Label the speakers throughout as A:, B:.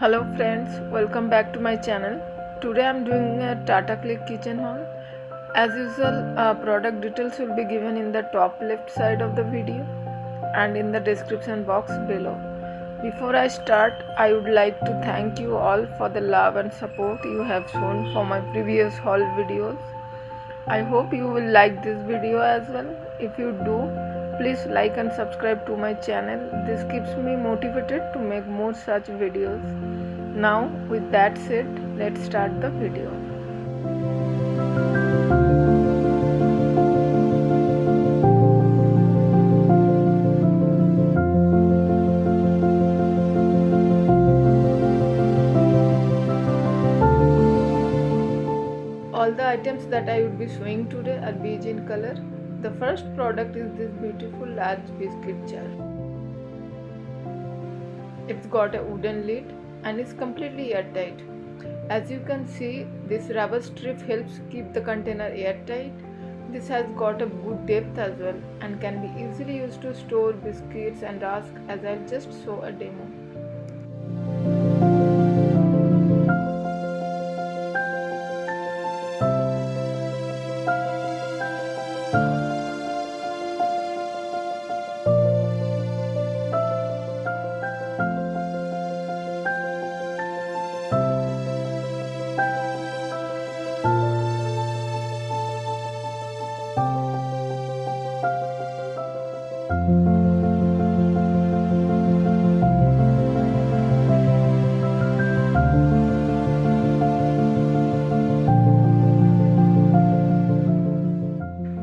A: Hello friends, welcome back to my channel. Today I am doing a Tata Click kitchen haul. As usual, product details will be given in the top left side of the video and in the description box below. Before I start, I would like to thank you all for the love and support you have shown for my previous haul videos. I hope you will like this video as well. If you do, please like and subscribe to my channel. This keeps me motivated to make more such videos. Now with that said, let's start the video. All the items that I would be showing today are beige in color. The first product is this beautiful large biscuit jar. It's got a wooden lid and is completely airtight. As you can see, this rubber strip helps keep the container airtight. This has got a good depth as well and can be easily used to store biscuits and rusk, as I'll just show a demo.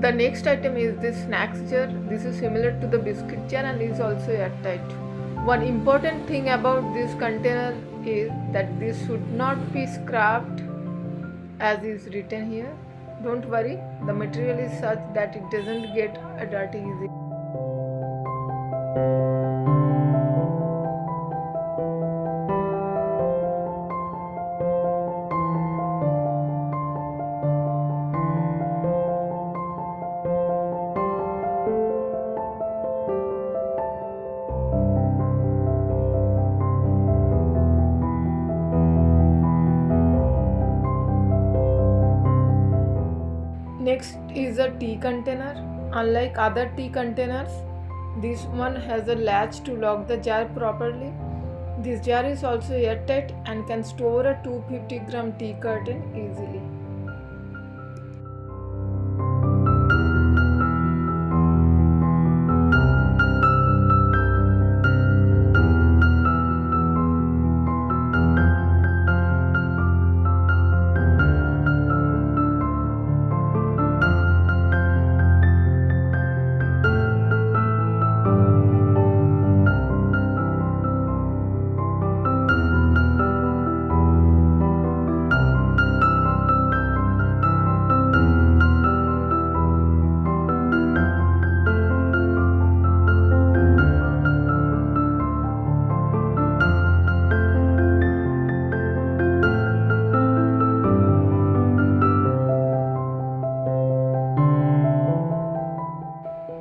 A: The next item is this snacks jar. This is similar to the biscuit jar and is also airtight. One important thing about this container is that this should not be scrubbed as is written here. Don't worry, the material is such that it doesn't get dirty easily. Next is a tea container. Unlike other tea containers, this one has a latch to lock the jar properly. This jar is also airtight and can store a 250-gram tea carton easily.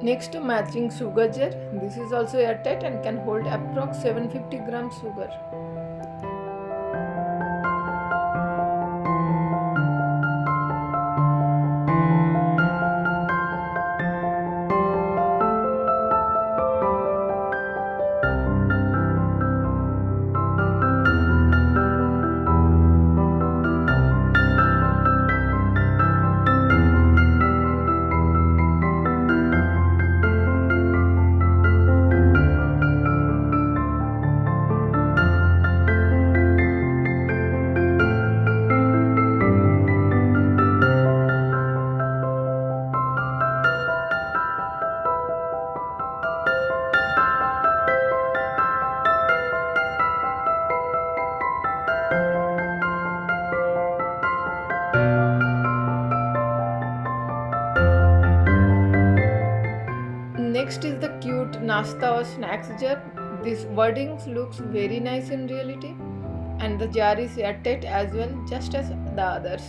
A: Next, matching sugar jar. This is also airtight and can hold approx 750 grams sugar. Next is the cute nasta or snacks jar. This wording looks very nice in reality and the jar is airtight as well, just as the others.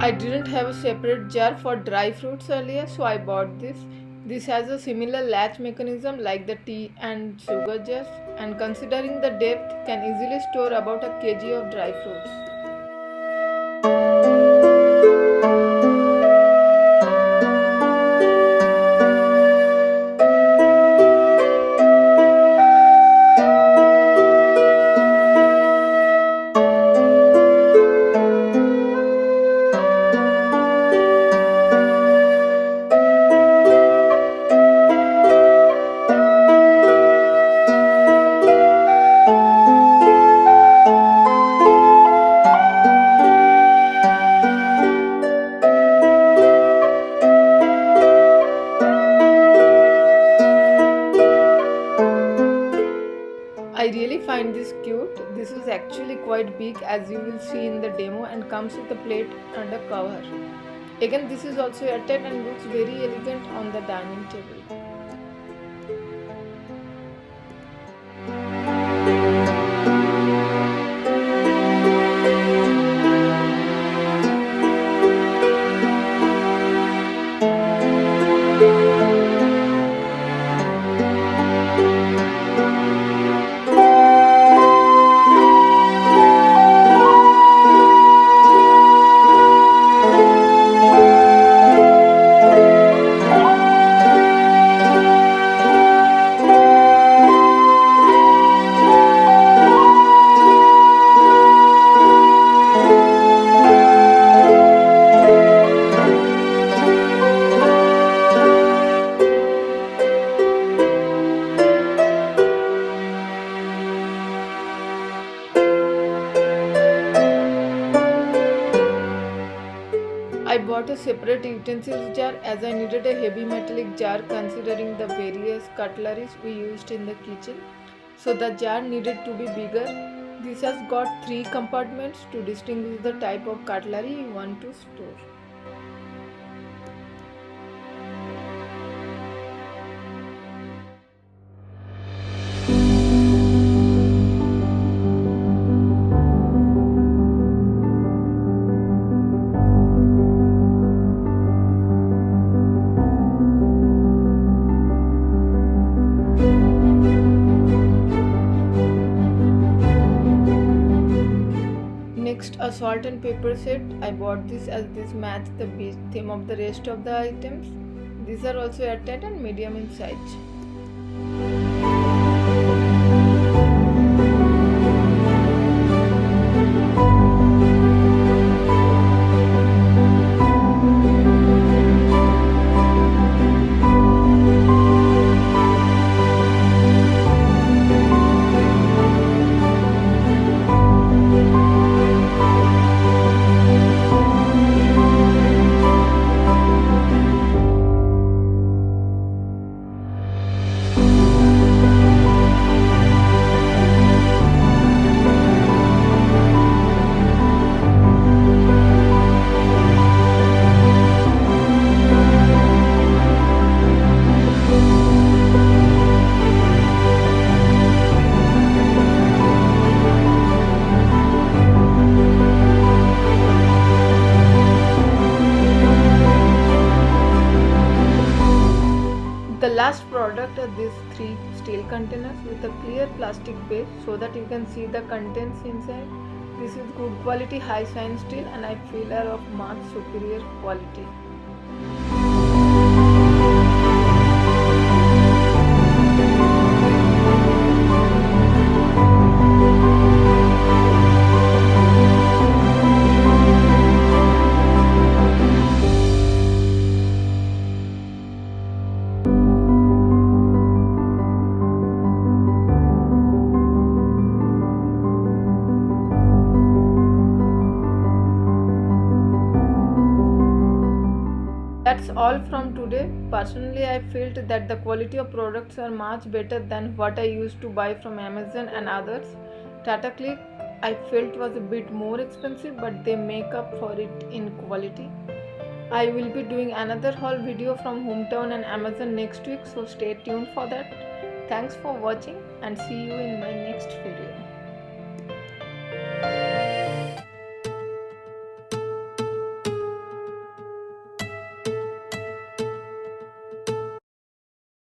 A: I didn't have a separate jar for dry fruits earlier, so I bought this. This has a similar latch mechanism like the tea and sugar jars, and considering the depth, can easily store about a kg of dry fruits. I really find this cute. This is actually quite big, as you will see in the demo, and comes with a plate and a cover. Again, this is also airtight and looks very elegant on the dining table. I bought a separate utensils jar as I needed a heavy metallic jar considering the various cutleries we used in the kitchen. So the jar needed to be bigger. This has got 3 compartments to distinguish the type of cutlery you want to store. Next, a salt and pepper set. I bought this as this matched the beach theme of the rest of the items. These are also airtight and medium in size. The last product are these 3 steel containers with a clear plastic base so that you can see the contents inside. This is good quality high shine steel and I feel are of much superior quality. That's all from today. Personally, I felt that the quality of products are much better than what I used to buy from Amazon and others. Tata Click I felt was a bit more expensive, but they make up for it in quality. I will be doing another haul video from Hometown and Amazon next week, so stay tuned for that. Thanks for watching and see you in my next video.